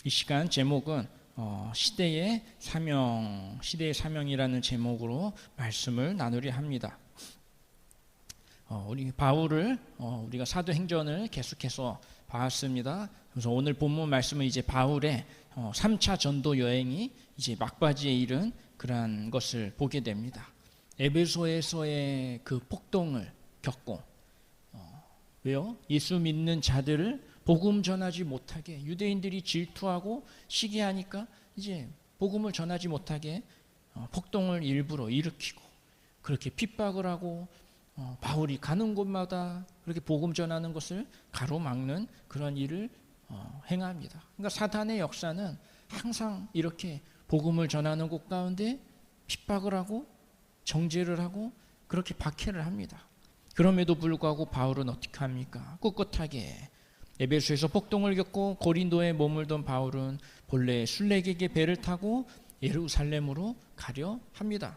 이 시간 제목은 시대의 사명이라는 제목으로 말씀을 나누려 합니다. 우리 바울을 우리가 사도행전을 계속해서 봤습니다. 그래서 오늘 본문 말씀은 이제 바울의 3차 전도 여행이 이제 막바지에 이른 그러한 것을 보게 됩니다. 에베소에서의 그 폭동을 겪고 왜요? 예수 믿는 자들을 복음 전하지 못하게 유대인들이 질투하고 시기하니까 이제 복음을 전하지 못하게 폭동을 일부러 일으키고 그렇게 핍박을 하고 바울이 가는 곳마다 그렇게 복음 전하는 것을 가로막는 그런 일을 행합니다. 그러니까 사탄의 역사는 항상 이렇게 복음을 전하는 곳 가운데 핍박을 하고 정죄를 하고 그렇게 박해를 합니다. 그럼에도 불구하고 바울은 어떻게 합니까? 꿋꿋하게 에베소에서 폭동을 겪고 고린도에 머물던 바울은 본래 순례객의 배를 타고 예루살렘으로 가려 합니다.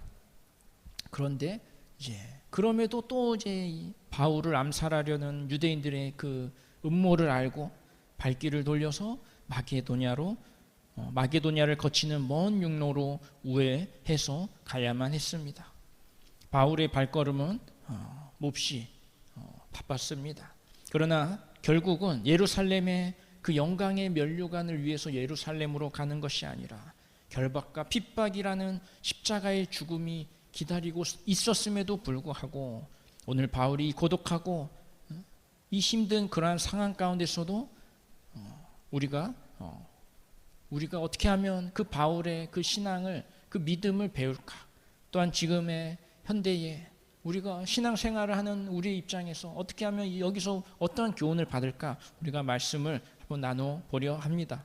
그런데 이제 그럼에도 또 이제 바울을 암살하려는 유대인들의 그 음모를 알고 발길을 돌려서 마게도냐를 거치는 먼 육로로 우회해서 가야만 했습니다. 바울의 발걸음은 몹시 바빴습니다. 그러나 결국은 예루살렘의 그 영광의 면류관을 위해서 예루살렘으로 가는 것이 아니라 결박과 핍박이라는 십자가의 죽음이 기다리고 있었음에도 불구하고 오늘 바울이 고독하고 이 힘든 그러한 상황 가운데서도 우리가 어떻게 하면 그 바울의 그 신앙을 그 믿음을 배울까? 또한 지금의 현대에 우리가 신앙생활을 하는 우리의 입장에서 어떻게 하면 여기서 어떠한 교훈을 받을까? 우리가 말씀을 한번 나눠보려 합니다.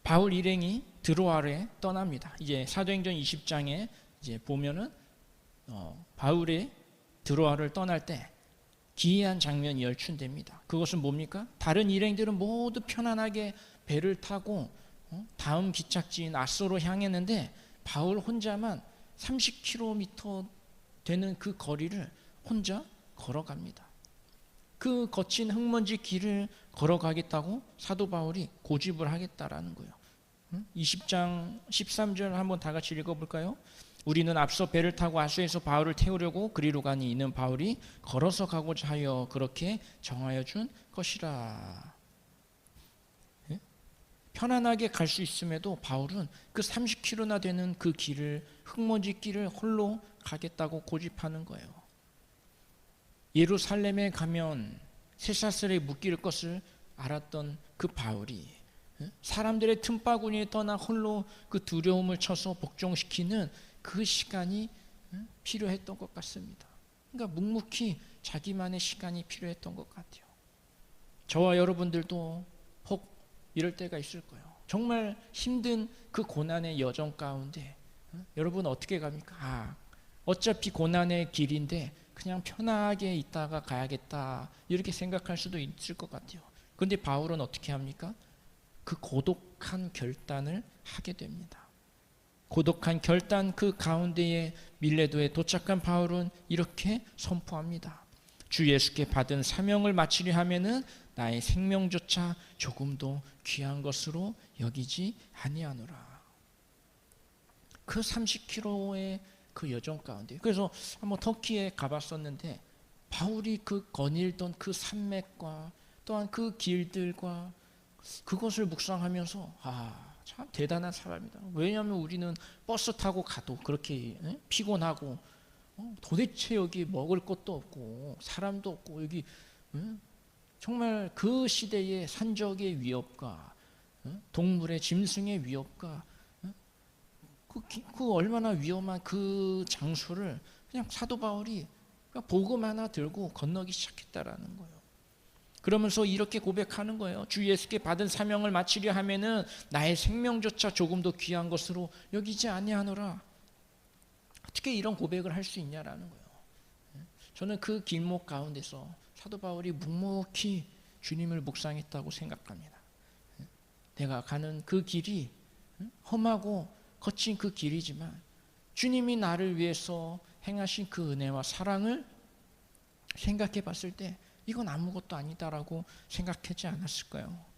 바울 일행이 드로아를 떠납니다. 이제 사도행전 20장에 이제 보면은 바울이 드로아를 떠날 때 기이한 장면이 연출됩니다. 그것은 뭡니까? 다른 일행들은 모두 편안하게 배를 타고 다음 기착지인 아소로 향했는데 바울 혼자만 30km 되는 그 거리를 혼자 걸어갑니다. 그 거친 흙먼지 길을 걸어가겠다고 사도 바울이 고집을 하겠다라는 거예요. 20장 13절 한번 다 같이 읽어볼까요? 우리는 앞서 배를 타고 아소에서 바울을 태우려고 그리로 가니 이는 바울이 걸어서 가고자 하여 그렇게 정하여 준 것이라. 편안하게 갈 수 있음에도 바울은 그 30km나 되는 그 길을 흙먼지 길을 홀로 가겠다고 고집하는 거예요. 예루살렘에 가면 쇠사슬에 묶일 것을 알았던 그 바울이 사람들의 틈바구니에 떠나 홀로 그 두려움을 쳐서 복종시키는 그 시간이 필요했던 것 같습니다. 그러니까 묵묵히 자기만의 시간이 필요했던 것 같아요. 저와 여러분들도 혹 이럴 때가 있을 거예요. 정말 힘든 그 고난의 여정 가운데 여러분 어떻게 갑니까? 어차피 고난의 길인데 그냥 편하게 있다가 가야겠다 이렇게 생각할 수도 있을 것 같아요. 그런데 바울은 어떻게 합니까? 그 고독한 결단을 하게 됩니다. 고독한 결단 그 가운데에 밀레도에 도착한 바울은 이렇게 선포합니다. 주 예수께 받은 사명을 마치려 하면은 나의 생명조차 조금도 귀한 것으로 여기지 아니하노라. 그 30km의 그 여정 가운데 그래서 한번 터키에 가봤었는데 바울이 그 거닐던 그 산맥과 또한 그 길들과 그것을 묵상하면서 참 대단한 사람이다. 왜냐하면 우리는 버스 타고 가도 그렇게 피곤하고 도대체 여기 먹을 것도 없고 사람도 없고 여기 정말 그 시대의 산적의 위협과 동물의 짐승의 위협과 그 얼마나 위험한 그 장소를 그냥 사도 바울이 복음 하나 들고 건너기 시작했다라는 거예요. 그러면서 이렇게 고백하는 거예요. 주 예수께 받은 사명을 마치려 하면은 나의 생명조차 조금도 귀한 것으로 여기지 아니하노라. 어떻게 이런 고백을 할 수 있냐라는 거예요. 저는 그 길목 가운데서 사도 바울이 묵묵히 주님을 묵상했다고 생각합니다. 내가 가는 그 길이 험하고 거친 그 길이지만 주님이 나를 위해서 행하신 그 은혜와 사랑을 생각해 봤을 때 이건 아무것도 아니다라고 생각하지 않았을까요?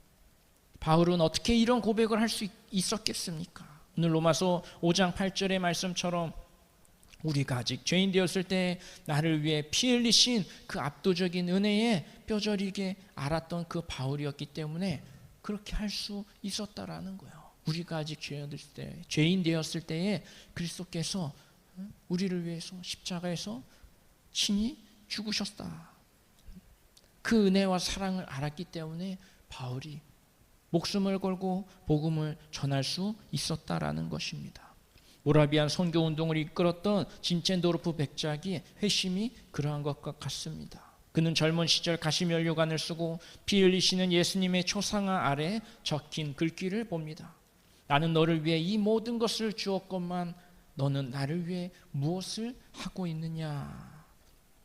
바울은 어떻게 이런 고백을 할 수 있었겠습니까? 오늘 로마서 5장 8절의 말씀처럼 우리가 아직 죄인 되었을 때 나를 위해 피 흘리신 그 압도적인 은혜에 뼈저리게 알았던 그 바울이었기 때문에 그렇게 할 수 있었다라는 거예요. 우리가 아직 죄인 되었을 때에 그리스도께서 우리를 위해서 십자가에서 친히 죽으셨다. 그 은혜와 사랑을 알았기 때문에 바울이 목숨을 걸고 복음을 전할 수 있었다라는 것입니다. 모라비안 선교운동을 이끌었던 진첸도르프 백작이 회심이 그러한 것과 같습니다. 그는 젊은 시절 가시면류관을 쓰고 피 흘리시는 예수님의 초상화 아래 적힌 글귀를 봅니다. 나는 너를 위해 이 모든 것을 주었건만 너는 나를 위해 무엇을 하고 있느냐.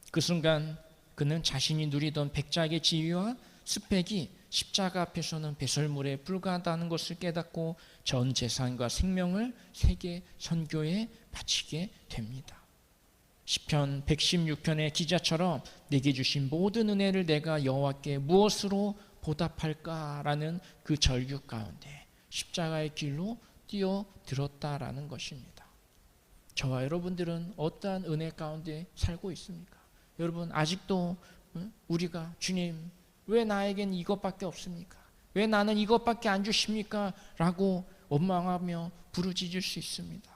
그 순간 그는 자신이 누리던 백작의 지위와 스펙이 십자가 앞에서는 배설물에 불과하다는 것을 깨닫고 전 재산과 생명을 세계 선교에 바치게 됩니다. 시편 116편의 기자처럼 내게 주신 모든 은혜를 내가 여호와께 무엇으로 보답할까라는 그 절규 가운데 십자가의 길로 뛰어들었다라는 것입니다. 저와 여러분들은 어떠한 은혜 가운데 살고 있습니까? 여러분 아직도 우리가 주님 왜 나에겐 이것밖에 없습니까? 왜 나는 이것밖에 안 주십니까? 라고 원망하며 부르짖을 수 있습니다.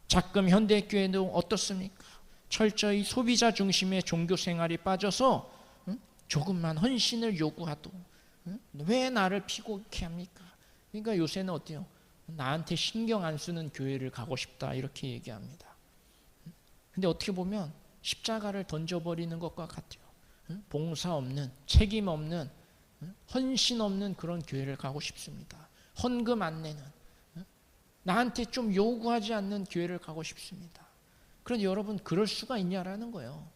작금 현대교회도 어떻습니까? 철저히 소비자 중심의 종교 생활이 빠져서 조금만 헌신을 요구하도 왜 나를 피곤케 합니까? 그러니까 요새는 어때요? 나한테 신경 안 쓰는 교회를 가고 싶다 이렇게 얘기합니다. 근데 어떻게 보면 십자가를 던져버리는 것과 같아요. 봉사 없는, 책임 없는, 헌신 없는 그런 교회를 가고 싶습니다. 헌금 안 내는, 나한테 좀 요구하지 않는 교회를 가고 싶습니다. 그런데 여러분 그럴 수가 있냐라는 거예요.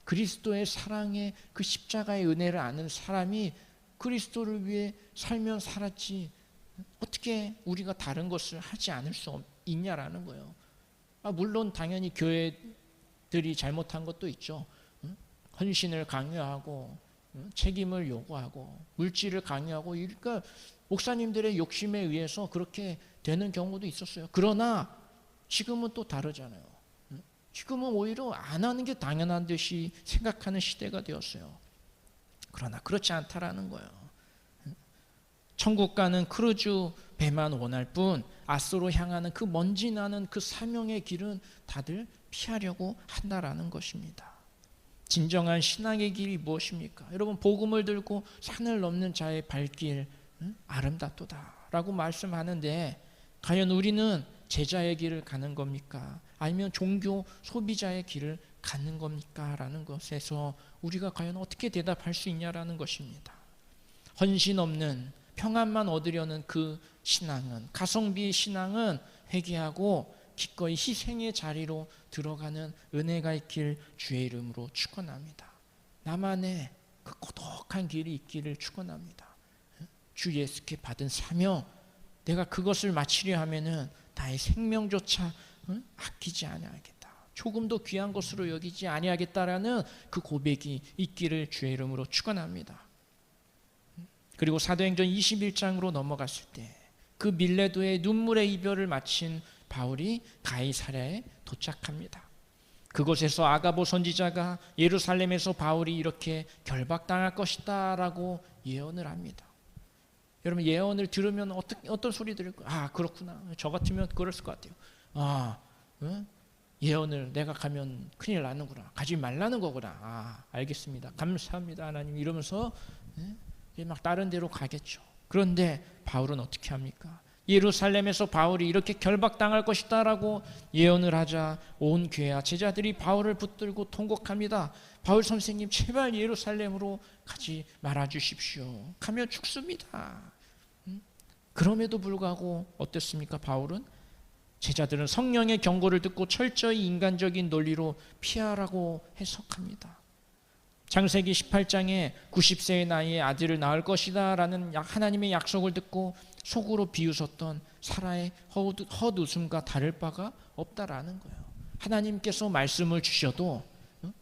그리스도의 사랑의 그 십자가의 은혜를 아는 사람이 그리스도를 위해 살면 살았지 어떻게 우리가 다른 것을 하지 않을 수 있냐라는 거예요. 물론 당연히 교회들이 잘못한 것도 있죠. 헌신을 강요하고 책임을 요구하고 물질을 강요하고 그러니까 목사님들의 욕심에 의해서 그렇게 되는 경우도 있었어요. 그러나 지금은 또 다르잖아요. 지금은 오히려 안 하는 게 당연한 듯이 생각하는 시대가 되었어요. 그러나 그렇지 않다라는 거예요. 천국 가는 크루즈 배만 원할 뿐 아스로 향하는 그 먼지 나는 그 사명의 길은 다들 피하려고 한다라는 것입니다. 진정한 신앙의 길이 무엇입니까? 여러분 복음을 들고 산을 넘는 자의 발길 아름답도다라고 말씀하는데 과연 우리는 제자의 길을 가는 겁니까? 아니면 종교 소비자의 길을 가는 겁니까? 라는 것에서 우리가 과연 어떻게 대답할 수 있냐라는 것입니다. 헌신 없는 평안만 얻으려는 그 신앙은 가성비의 신앙은 회개하고 기꺼이 희생의 자리로 들어가는 은혜가 있길 주의 이름으로 축원합니다. 나만의 그 고독한 길이 있기를 축원합니다. 주 예수께 받은 사명 내가 그것을 마치려 하면은 나의 생명조차 아끼지 아니하겠다. 조금도 귀한 것으로 여기지 아니하겠다라는 그 고백이 있기를 주의 이름으로 축원합니다. 그리고 사도행전 21장으로 넘어갔을 때 그 밀레도의 눈물의 이별을 마친 바울이 가이사랴에 도착합니다. 그곳에서 아가보 선지자가 예루살렘에서 바울이 이렇게 결박당할 것이다 라고 예언을 합니다. 여러분 예언을 들으면 어떤 소리 들을까요? 아 그렇구나. 저 같으면 그랬을 것 같아요. 예언을 내가 가면 큰일 나는구나. 가지 말라는 거구나. 알겠습니다. 감사합니다 하나님 이러면서 막 다른 데로 가겠죠. 그런데 바울은 어떻게 합니까? 예루살렘에서 바울이 이렇게 결박당할 것이다 라고 예언을 하자 온 교회와 제자들이 바울을 붙들고 통곡합니다. 바울 선생님 제발 예루살렘으로 가지 말아 주십시오. 가면 죽습니다. 그럼에도 불구하고 어땠습니까? 바울은 제자들은 성령의 경고를 듣고 철저히 인간적인 논리로 피하라고 해석합니다. 창세기 18장에 90세의 나이에 아들을 낳을 것이다 라는 하나님의 약속을 듣고 속으로 비웃었던 사라의 헛웃음과 다를 바가 없다라는 거예요. 하나님께서 말씀을 주셔도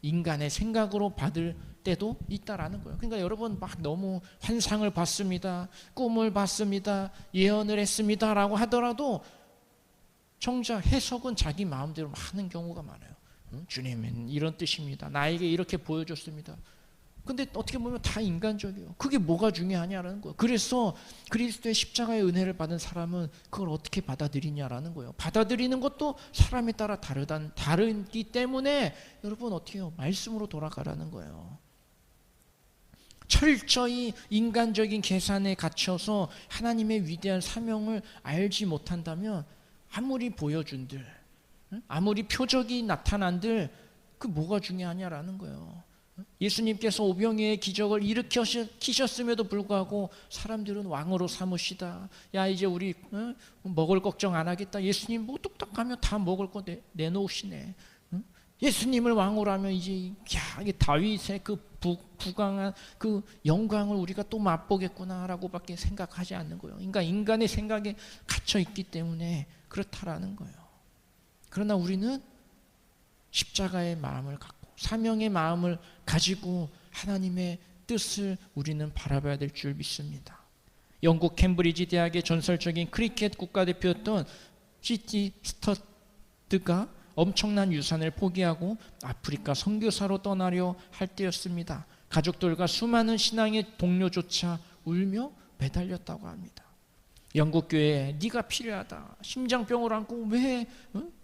인간의 생각으로 받을 때도 있다라는 거예요. 그러니까 여러분 막 너무 환상을 봤습니다, 꿈을 봤습니다, 예언을 했습니다라고 하더라도 정작 해석은 자기 마음대로 하는 경우가 많아요. 주님은 이런 뜻입니다. 나에게 이렇게 보여줬습니다. 근데 어떻게 보면 다 인간적이에요. 그게 뭐가 중요하냐라는 거예요. 그래서 그리스도의 십자가의 은혜를 받은 사람은 그걸 어떻게 받아들이냐라는 거예요. 받아들이는 것도 사람에 따라 다르기 때문에 여러분 어떻게 해요? 말씀으로 돌아가라는 거예요. 철저히 인간적인 계산에 갇혀서 하나님의 위대한 사명을 알지 못한다면 아무리 보여준들, 아무리 표적이 나타난들 그 뭐가 중요하냐라는 거예요. 예수님께서 오병이의 기적을 일으키셨음에도 불구하고 사람들은 왕으로 삼으시다. 야 이제 우리 먹을 걱정 안 하겠다. 예수님 뭐 뚝딱하면 다 먹을 거 내놓으시네. 예수님을 왕으로 하면 이제 야 다윗의 그 부강한 그 영광을 우리가 또 맛보겠구나라고밖에 생각하지 않는 거예요. 그러니까 인간의 생각에 갇혀 있기 때문에 그렇다라는 거예요. 그러나 우리는 십자가의 마음을 갖고 사명의 마음을 가지고 하나님의 뜻을 우리는 바라봐야 될 줄 믿습니다. 영국 캠브리지 대학의 전설적인 크리켓 국가대표였던 C.T. 스터드가 엄청난 유산을 포기하고 아프리카 선교사로 떠나려 할 때였습니다. 가족들과 수많은 신앙의 동료조차 울며 매달렸다고 합니다. 영국 교회에 네가 필요하다. 심장병을 안고 왜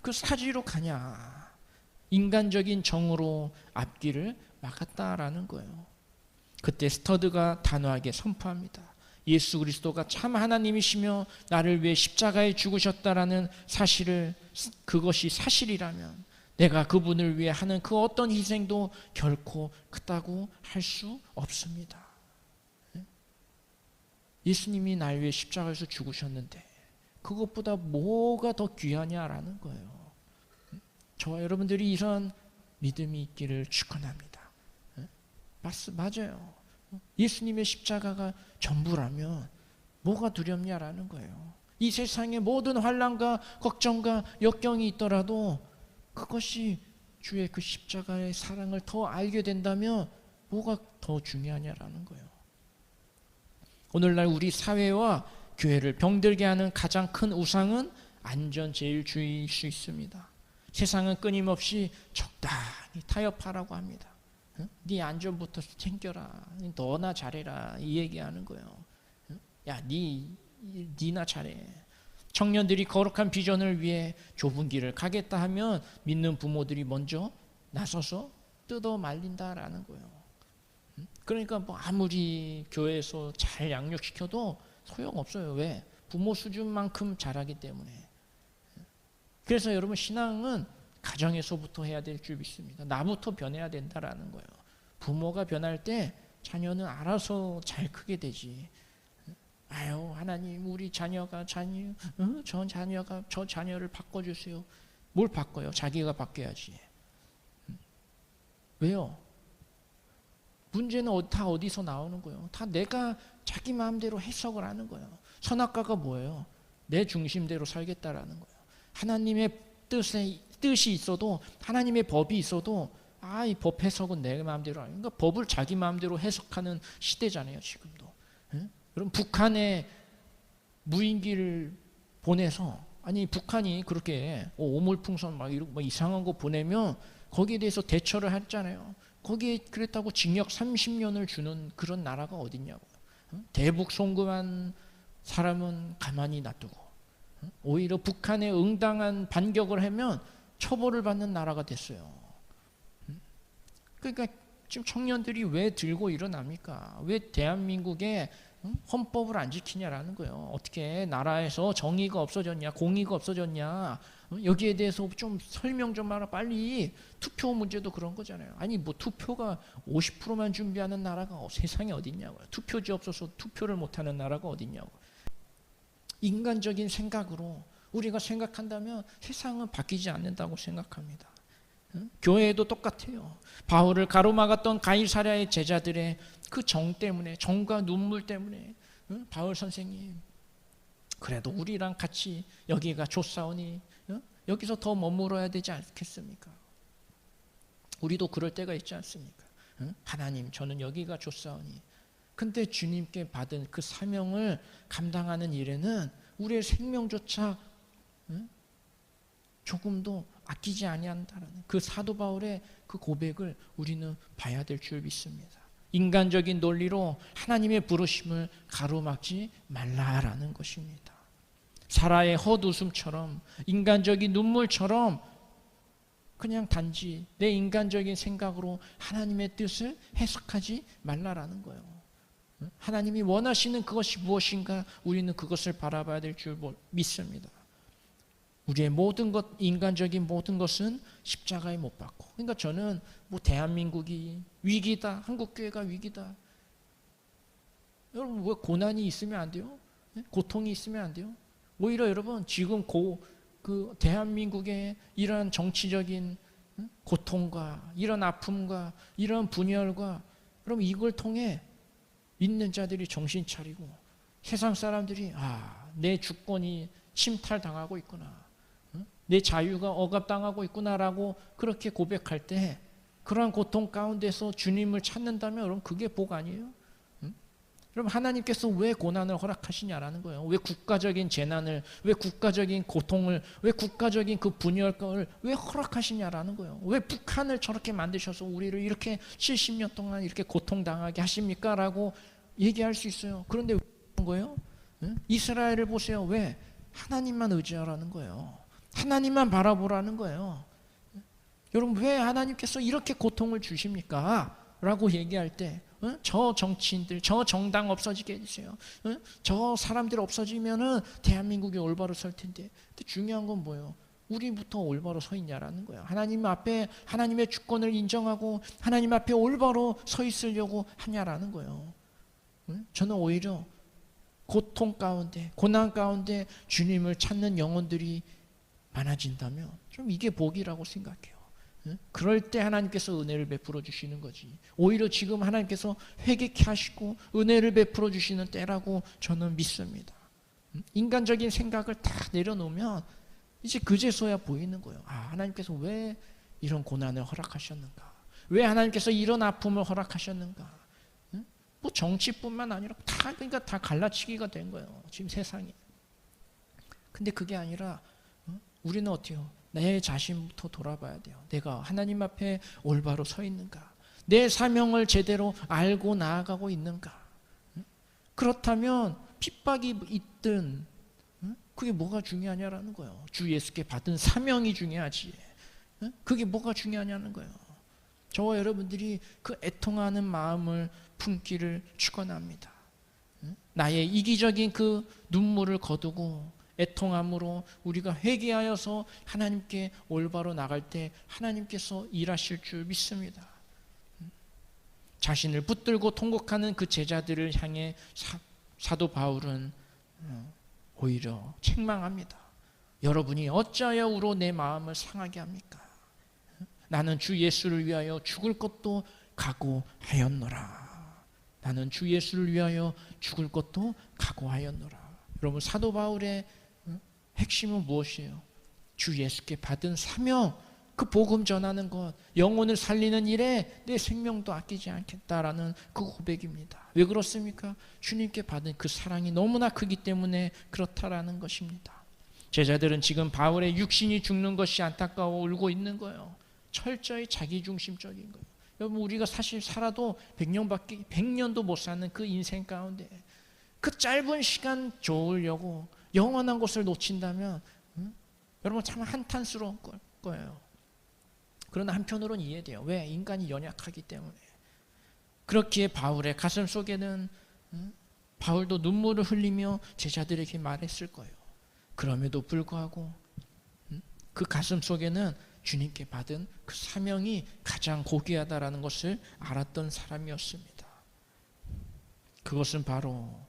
그 사지로 가냐. 인간적인 정으로 앞길을 막았다라는 거예요. 그때 스터드가 단호하게 선포합니다. 예수 그리스도가 참 하나님이시며 나를 위해 십자가에 죽으셨다라는 사실을, 그것이 사실이라면 내가 그분을 위해 하는 그 어떤 희생도 결코 크다고 할 수 없습니다. 예수님이 날 위해 십자가에서 죽으셨는데 그것보다 뭐가 더 귀하냐라는 거예요. 저와 여러분들이 이런 믿음이 있기를 축원합니다. 맞아요. 예수님의 십자가가 전부라면 뭐가 두렵냐라는 거예요. 이 세상에 모든 환난과 걱정과 역경이 있더라도 그것이 주의 그 십자가의 사랑을 더 알게 된다면 뭐가 더 중요하냐라는 거예요. 오늘날 우리 사회와 교회를 병들게 하는 가장 큰 우상은 안전제일주의일 수 있습니다. 세상은 끊임없이 적당히 타협하라고 합니다. 네 안전부터 챙겨라. 너나 잘해라. 이 얘기하는 거예요. 야, 니나 잘해. 청년들이 거룩한 비전을 위해 좁은 길을 가겠다 하면 믿는 부모들이 먼저 나서서 뜯어 말린다라는 거예요. 그러니까 뭐 아무리 교회에서 잘 양육시켜도 소용없어요. 왜? 부모 수준만큼 잘하기 때문에. 그래서 여러분 신앙은 가정에서부터 해야 될 줄 믿습니다. 나부터 변해야 된다라는 거예요. 부모가 변할 때 자녀는 알아서 잘 크게 되지. 아유 하나님 우리 자녀가 저 자녀를 바꿔주세요. 뭘 바꿔요? 자기가 바뀌어야지. 왜요? 문제는 다 어디서 나오는 거예요? 다 내가 자기 마음대로 해석을 하는 거예요. 선악과가 뭐예요? 내 중심대로 살겠다라는 거예요. 하나님의 뜻이 있어도 하나님의 법이 있어도 이 법 해석은 내 마음대로 아니에요. 그러니까 법을 자기 마음대로 해석하는 시대잖아요. 지금도. 그럼 북한에 무인기를 보내서 북한이 그렇게 오물풍선 막 이상한 거 보내면 거기에 대해서 대처를 했잖아요. 거기에 그랬다고 징역 30년을 주는 그런 나라가 어딨냐고요. 대북 송금한 사람은 가만히 놔두고 오히려 북한에 응당한 반격을 하면 처벌을 받는 나라가 됐어요. 그러니까 지금 청년들이 왜 들고 일어납니까? 왜 대한민국에 헌법을 안 지키냐라는 거예요. 어떻게 나라에서 정의가 없어졌냐, 공의가 없어졌냐, 여기에 대해서 좀 설명 좀 하라. 빨리. 투표 문제도 그런 거잖아요. 뭐 투표가 50%만 준비하는 나라가 세상에 어딨냐고요. 투표지 없어서 투표를 못하는 나라가 어딨냐고. 인간적인 생각으로 우리가 생각한다면 세상은 바뀌지 않는다고 생각합니다. 교회에도 똑같아요. 바울을 가로막았던 가이사랴의 제자들의 그 정 때문에, 정과 눈물 때문에 바울 선생님 그래도 우리랑 같이 여기가 좋사오니 여기서 더 머물러야 되지 않겠습니까? 우리도 그럴 때가 있지 않습니까? 하나님, 저는 여기가 좋사오니. 근데 주님께 받은 그 사명을 감당하는 일에는 우리의 생명조차 조금도 아끼지 아니한다라는 그 사도 바울의 그 고백을 우리는 봐야 될 줄 믿습니다. 인간적인 논리로 하나님의 부르심을 가로막지 말라라는 것입니다. 사라의 헛웃음처럼, 인간적인 눈물처럼 그냥 단지 내 인간적인 생각으로 하나님의 뜻을 해석하지 말라라는 거예요. 하나님이 원하시는 그것이 무엇인가 우리는 그것을 바라봐야 될 줄 믿습니다. 우리의 모든 것, 인간적인 모든 것은 십자가에 못 박고. 그러니까 저는 뭐 대한민국이 위기다, 한국교회가 위기다. 여러분 왜 고난이 있으면 안 돼요? 고통이 있으면 안 돼요? 오히려 여러분 지금 그 대한민국의 이러한 정치적인 고통과 이런 아픔과 이런 분열과 그럼 이걸 통해 있는 자들이 정신 차리고 세상 사람들이 내 주권이 침탈당하고 있구나. 내 자유가 억압당하고 있구나라고 그렇게 고백할 때 그러한 고통 가운데서 주님을 찾는다면 여러분 그게 복 아니에요? 여러분 하나님께서 왜 고난을 허락하시냐라는 거예요. 왜 국가적인 재난을, 왜 국가적인 고통을, 왜 국가적인 그 분열을 왜 허락하시냐라는 거예요. 왜 북한을 저렇게 만드셔서 우리를 이렇게 70년 동안 이렇게 고통당하게 하십니까? 라고 얘기할 수 있어요. 그런데 왜 그런 거예요? 이스라엘을 보세요. 왜? 하나님만 의지하라는 거예요. 하나님만 바라보라는 거예요. 여러분 왜 하나님께서 이렇게 고통을 주십니까? 라고 얘기할 때 저 정치인들, 저 정당 없어지게 해주세요. 저 사람들 없어지면은 대한민국이 올바로 설 텐데. 근데 중요한 건 뭐예요? 우리부터 올바로 서 있냐라는 거예요. 하나님 앞에 하나님의 주권을 인정하고 하나님 앞에 올바로 서 있으려고 하냐라는 거예요. 저는 오히려 고통 가운데, 고난 가운데 주님을 찾는 영혼들이 많아진다면 좀 이게 복이라고 생각해요. 그럴 때 하나님께서 은혜를 베풀어 주시는 거지. 오히려 지금 하나님께서 회개케 하시고 은혜를 베풀어 주시는 때라고 저는 믿습니다. 인간적인 생각을 다 내려놓으면 이제 그제서야 보이는 거예요. 하나님께서 왜 이런 고난을 허락하셨는가? 왜 하나님께서 이런 아픔을 허락하셨는가? 뭐 정치뿐만 아니라 그러니까 다 갈라치기가 된 거예요. 지금 세상에. 근데 그게 아니라 우리는 어때요? 내 자신부터 돌아봐야 돼요. 내가 하나님 앞에 올바로 서 있는가? 내 사명을 제대로 알고 나아가고 있는가? 그렇다면 핍박이 있든 그게 뭐가 중요하냐라는 거예요. 주 예수께 받은 사명이 중요하지. 그게 뭐가 중요하냐는 거예요. 저와 여러분들이 그 애통하는 마음을 품기를 축원합니다. 나의 이기적인 그 눈물을 거두고 애통함으로 우리가 회개하여서 하나님께 올바로 나갈 때 하나님께서 일하실 줄 믿습니다. 자신을 붙들고 통곡하는 그 제자들을 향해 사도 바울은 오히려 책망합니다. 여러분이 어찌하여 우로 내 마음을 상하게 합니까? 나는 주 예수를 위하여 죽을 것도 각오하였노라. 나는 주 예수를 위하여 죽을 것도 각오하였노라. 여러분 사도 바울의 핵심은 무엇이에요? 주 예수께 받은 사명, 그 복음 전하는 것, 영혼을 살리는 일에 내 생명도 아끼지 않겠다라는 그 고백입니다. 왜 그렇습니까? 주님께 받은 그 사랑이 너무나 크기 때문에 그렇다라는 것입니다. 제자들은 지금 바울의 육신이 죽는 것이 안타까워 울고 있는 거예요. 철저히 자기중심적인 거예요. 여러분 우리가 사실 살아도 100년도 못 사는 그 인생 가운데 그 짧은 시간 좋으려고 영원한 것을 놓친다면 여러분 참 한탄스러운 거예요. 그러나 한편으로는 이해돼요. 왜? 인간이 연약하기 때문에. 그렇기에 바울의 가슴 속에는 바울도 눈물을 흘리며 제자들에게 말했을 거예요. 그럼에도 불구하고 그 가슴 속에는 주님께 받은 그 사명이 가장 고귀하다라는 것을 알았던 사람이었습니다. 그것은 바로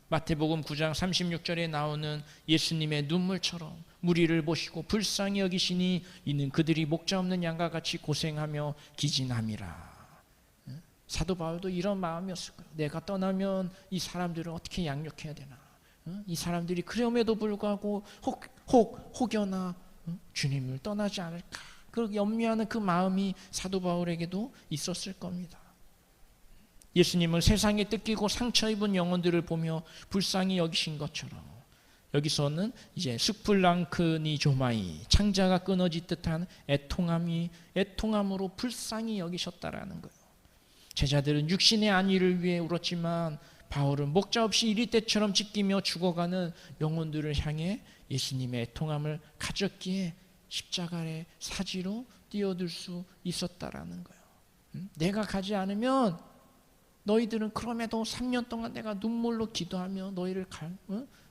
마태복음 9장 36절에 나오는 예수님의 눈물처럼 무리를 보시고 불쌍히 여기시니 이는 그들이 목자 없는 양과 같이 고생하며 기진함이라. 사도 바울도 이런 마음이었을 거예요. 내가 떠나면 이 사람들을 어떻게 양육해야 되나? 이 사람들이 그럼에도 불구하고 혹여나 주님을 떠나지 않을까? 그 염려하는 그 마음이 사도 바울에게도 있었을 겁니다. 예수님을 세상에 뜯기고 상처 입은 영혼들을 보며 불쌍히 여기신 것처럼 여기서는 이제 스플랑크니조마이, 창자가 끊어질 듯한 애통함으로 불쌍히 여기셨다라는 거예요. 제자들은 육신의 안위를 위해 울었지만 바울은 목자 없이 이리 때처럼 찢기며 죽어가는 영혼들을 향해 예수님의 애통함을 가졌기에 십자가의 사지로 뛰어들 수 있었다라는 거예요. 내가 가지 않으면 너희들은 그럼에도 3년 동안 내가 눈물로 기도하며 너희를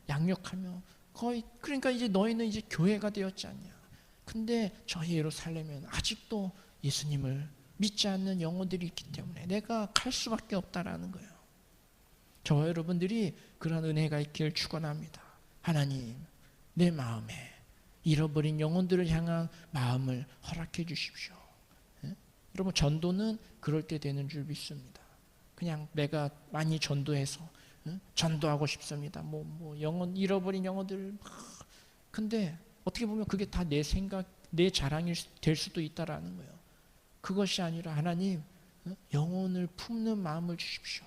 양육하며 거의 그러니까 이제 너희는 이제 교회가 되었지 않냐. 근데 저희 예루살렘은 아직도 예수님을 믿지 않는 영혼들이 있기 때문에 내가 갈 수밖에 없다라는 거예요. 저와 여러분들이 그런 은혜가 있기를 축원합니다. 하나님, 내 마음에 잃어버린 영혼들을 향한 마음을 허락해 주십시오. 예? 여러분 전도는 그럴 때 되는 줄 믿습니다. 그냥 내가 많이 전도해서 전도하고 싶습니다. 영혼 잃어버린 영혼들 근데 어떻게 보면 그게 다 내 생각, 내 자랑이 될 수도 있다라는 거예요. 그것이 아니라 하나님 영혼을 품는 마음을 주십시오.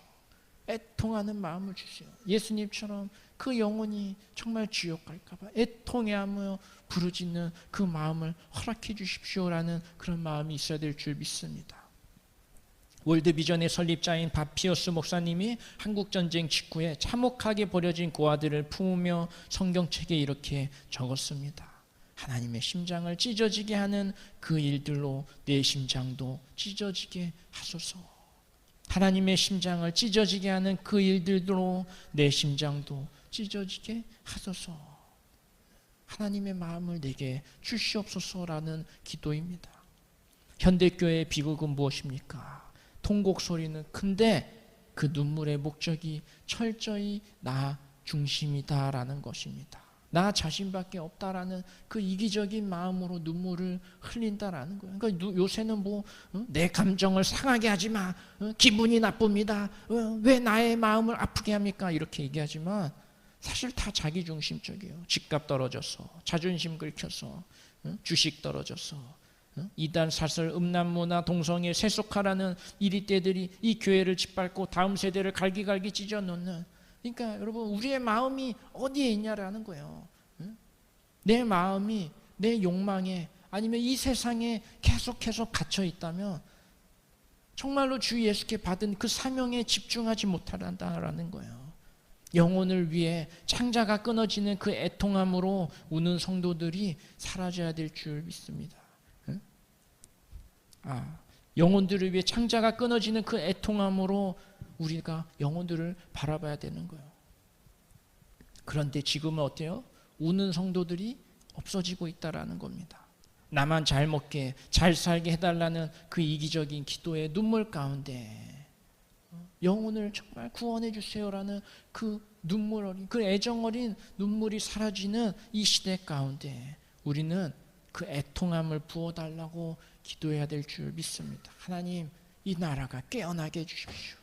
애통하는 마음을 주세요. 예수님처럼 그 영혼이 정말 지옥 갈까봐 애통해하며 부르짖는 그 마음을 허락해 주십시오라는 그런 마음이 있어야 될 줄 믿습니다. 월드비전의 설립자인 바피어스 목사님이 한국전쟁 직후에 참혹하게 버려진 고아들을 품으며 성경책에 이렇게 적었습니다. 하나님의 심장을 찢어지게 하는 그 일들로 내 심장도 찢어지게 하소서. 하나님의 심장을 찢어지게 하는 그 일들로 내 심장도 찢어지게 하소서. 하나님의 마음을 내게 주시옵소서라는 기도입니다. 현대교회의 비극은 무엇입니까? 통곡 소리는 큰데 그 눈물의 목적이 철저히 나 중심이다라는 것입니다. 나 자신밖에 없다라는 그 이기적인 마음으로 눈물을 흘린다라는 거예요. 그러니까 요새는 내 감정을 상하게 하지 마. 기분이 나쁩니다. 왜 나의 마음을 아프게 합니까? 이렇게 얘기하지만 사실 다 자기 중심적이에요. 집값 떨어져서, 자존심 긁혀서, 주식 떨어져서, 이단 사설 음란문화 동성애 세속화라는 이리떼들이 이 교회를 짓밟고 다음 세대를 갈기갈기 찢어놓는, 그러니까 여러분 우리의 마음이 어디에 있냐라는 거예요. 내 마음이 내 욕망에 아니면 이 세상에 계속해서 갇혀 있다면 정말로 주 예수께 받은 그 사명에 집중하지 못한다라는 거예요. 영혼을 위해 창자가 끊어지는 그 애통함으로 우는 성도들이 사라져야 될 줄 믿습니다. 영혼들을 위해 창자가 끊어지는 그 애통함으로 우리가 영혼들을 바라봐야 되는 거예요. 그런데 지금은 어때요? 우는 성도들이 없어지고 있다라는 겁니다. 나만 잘 먹게 잘 살게 해달라는 그 이기적인 기도의 눈물 가운데 영혼을 정말 구원해 주세요라는 그 눈물 어린, 그 애정 어린 눈물이 사라지는 이 시대 가운데 우리는 그 애통함을 부어달라고 기도해야 될 줄 믿습니다. 하나님, 이 나라가 깨어나게 해주십시오.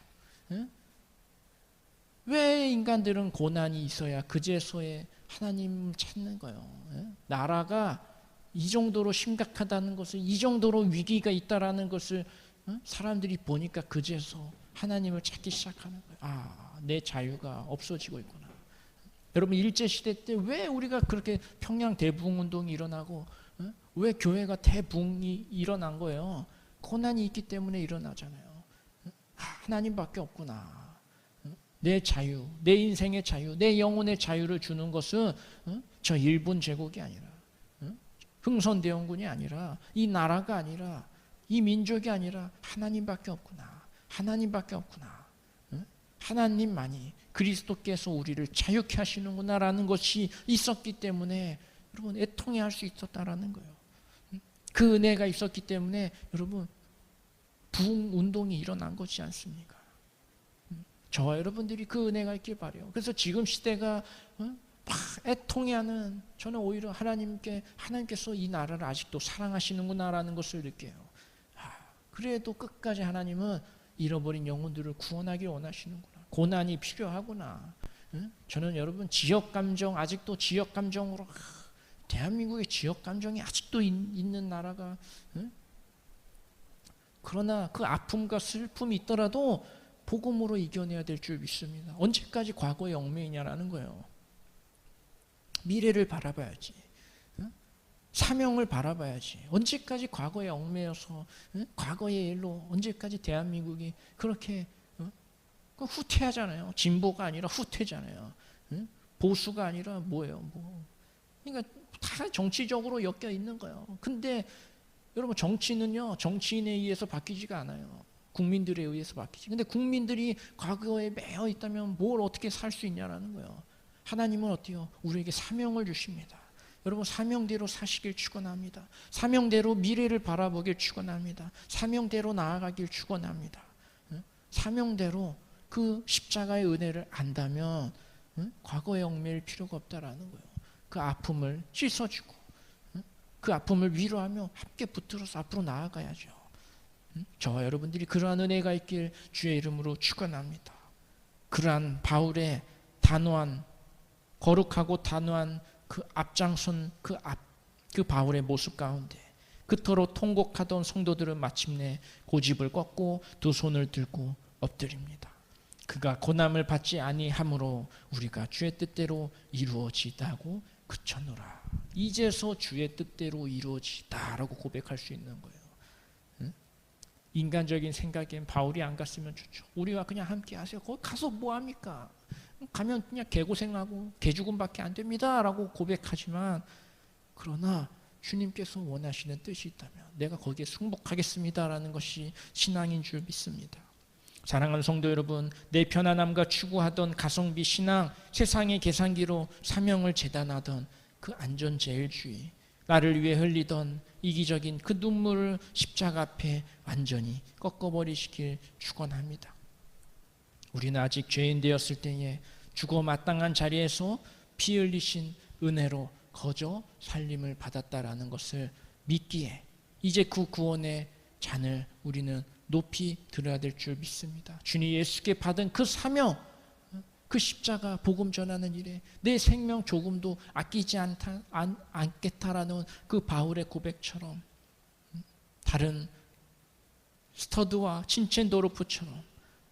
왜 인간들은 고난이 있어야 그제서야 하나님을 찾는 거예요. 나라가 이 정도로 심각하다는 것을, 이 정도로 위기가 있다라는 것을 사람들이 보니까 그제서 하나님을 찾기 시작하는 거예요. 내 자유가 없어지고 있구나. 여러분 일제시대 때 왜 우리가 그렇게 평양 대부흥운동이 일어나고 왜 교회가 대부흥이 일어난 거예요? 고난이 있기 때문에 일어나잖아요. 하나님밖에 없구나. 내 자유, 내 인생의 자유, 내 영혼의 자유를 주는 것은 저 일본 제국이 아니라 흥선대원군이 아니라 이 나라가 아니라 이 민족이 아니라 하나님밖에 없구나. 하나님밖에 없구나. 하나님만이 그리스도께서 우리를 자유케 하시는구나라는 것이 있었기 때문에 여러분 애통해 할 수 있었다라는 거예요. 그 은혜가 있었기 때문에 여러분 부흥운동이 일어난 것이지 않습니까? 저와 여러분들이 그 은혜가 있길 바라요. 그래서 지금 시대가 막 애통해하는, 저는 오히려 하나님께서 이 나라를 아직도 사랑하시는구나라는 것을 느껴요. 그래도 끝까지 하나님은 잃어버린 영혼들을 구원하길 원하시는구나. 고난이 필요하구나. 저는 여러분 지역 감정, 아직도 지역 감정으로 대한민국의 지역 감정이 아직도 있는 나라가, 그러나 그 아픔과 슬픔이 있더라도 복음으로 이겨내야 될 줄 믿습니다. 언제까지 과거의 얽매이냐라는 거예요. 미래를 바라봐야지. 사명을 바라봐야지. 언제까지 과거에 얽매여서 과거의 일로 언제까지 대한민국이 그렇게 후퇴하잖아요. 진보가 아니라 후퇴잖아요. 보수가 아니라 뭐예요? 그러니까 다 정치적으로 엮여 있는 거예요. 근데 여러분, 정치는요, 정치인에 의해서 바뀌지가 않아요. 국민들에 의해서 바뀌지. 근데 국민들이 과거에 매여 있다면 뭘 어떻게 살 수 있냐라는 거예요. 하나님은 어때요? 우리에게 사명을 주십니다. 여러분, 사명대로 사시길 축원합니다. 사명대로 미래를 바라보길 축원합니다. 사명대로 나아가길 축원합니다. 사명대로 그 십자가의 은혜를 안다면 과거에 얽매일 필요가 없다라는 거예요. 그 아픔을 씻어주고 그 아픔을 위로하며 함께 붙들어서 앞으로 나아가야죠. 저와 여러분들이 그러한 은혜가 있길 주의 이름으로 축원합니다. 그러한 바울의 단호한, 거룩하고 단호한 그 앞장선 그 바울의 모습 가운데 그토록 통곡하던 성도들은 마침내 고집을 꺾고 두 손을 들고 엎드립니다. 그가 고난을 받지 아니함으로 우리가 주의 뜻대로 이루어지다고 그쳤노라. 이제서 주의 뜻대로 이루어지다라고 고백할 수 있는 거예요. 인간적인 생각엔 바울이 안 갔으면 좋죠. 우리와 그냥 함께 하세요. 거기 가서 뭐 합니까? 가면 그냥 개고생하고 개죽음밖에 안 됩니다 라고 고백하지만, 그러나 주님께서 원하시는 뜻이 있다면 내가 거기에 승복하겠습니다 라는 것이 신앙인 줄 믿습니다. 사랑하는 성도 여러분, 내 편안함과 추구하던 가성비 신앙, 세상의 계산기로 사명을 재단하던 그 안전제일주의, 나를 위해 흘리던 이기적인 그 눈물을 십자가 앞에 완전히 꺾어버리시길 축원합니다. 우리는 아직 죄인 되었을 때에 죽어 마땅한 자리에서 피 흘리신 은혜로 거저 살림을 받았다라는 것을 믿기에 이제 그 구원의 잔을 우리는 높이 들어야 될 줄 믿습니다. 주님 예수께 받은 그 사명, 그 십자가 복음 전하는 일에 내 생명 조금도 아끼지 않겠다라는 그 바울의 고백처럼, 다른 스터드와 친첸도르프처럼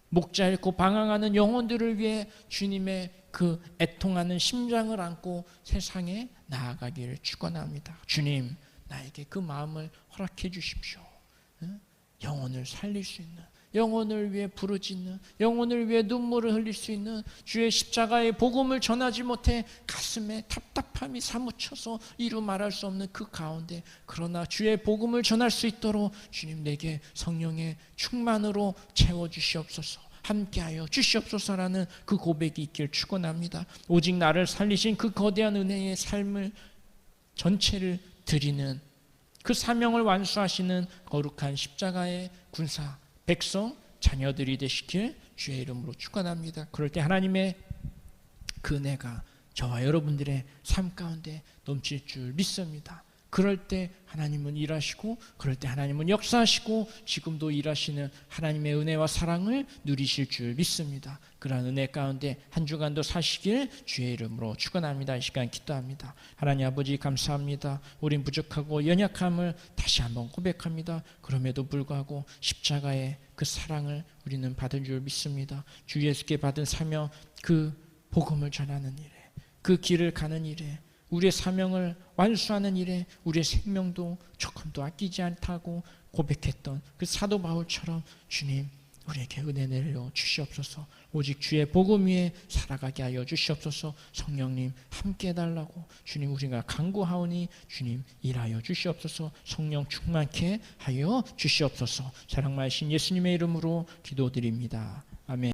목자 잃고 방황하는 영혼들을 위해 주님의 그 애통하는 심장을 안고 세상에 나아가기를 축원합니다. 주님, 나에게 그 마음을 허락해 주십시오. 영혼을 살릴 수 있는, 영혼을 위해 부르짖는, 영혼을 위해 눈물을 흘릴 수 있는 주의 십자가의 복음을 전하지 못해 가슴에 답답함이 사무쳐서 이루 말할 수 없는 그 가운데, 그러나 주의 복음을 전할 수 있도록 주님 내게 성령의 충만으로 채워주시옵소서, 함께하여 주시옵소서라는 그 고백이 있길 축원합니다. 오직 나를 살리신 그 거대한 은혜의 삶을 전체를 드리는 그 사명을 완수하시는 거룩한 십자가의 군사 백성 자녀들이 되시길 주의 이름으로 축원합니다. 그럴 때 하나님의 그 은혜가 저와 여러분들의 삶 가운데 넘칠 줄 믿습니다. 그럴 때 하나님은 일하시고, 그럴 때 하나님은 역사하시고, 지금도 일하시는 하나님의 은혜와 사랑을 누리실 줄 믿습니다. 그러한 은혜 가운데 한 주간도 사시길 주의 이름으로 축원합니다. 이 시간 기도합니다. 하나님 아버지 감사합니다. 우린 부족하고 연약함을 다시 한번 고백합니다. 그럼에도 불구하고 십자가의 그 사랑을 우리는 받은 줄 믿습니다. 주 예수께 받은 사명, 그 복음을 전하는 일에, 그 길을 가는 일에, 우리의 사명을 완수하는 일에 우리의 생명도 조금도 아끼지 않다고 고백했던 그 사도 바울처럼 주님 우리에게 은혜 내려 주시옵소서. 오직 주의 복음 위에 살아가게 하여 주시옵소서. 성령님 함께 해달라고 주님 우리가 간구하오니 주님 일하여 주시옵소서. 성령 충만케 하여 주시옵소서. 사랑 많으신 예수님의 이름으로 기도드립니다. 아멘.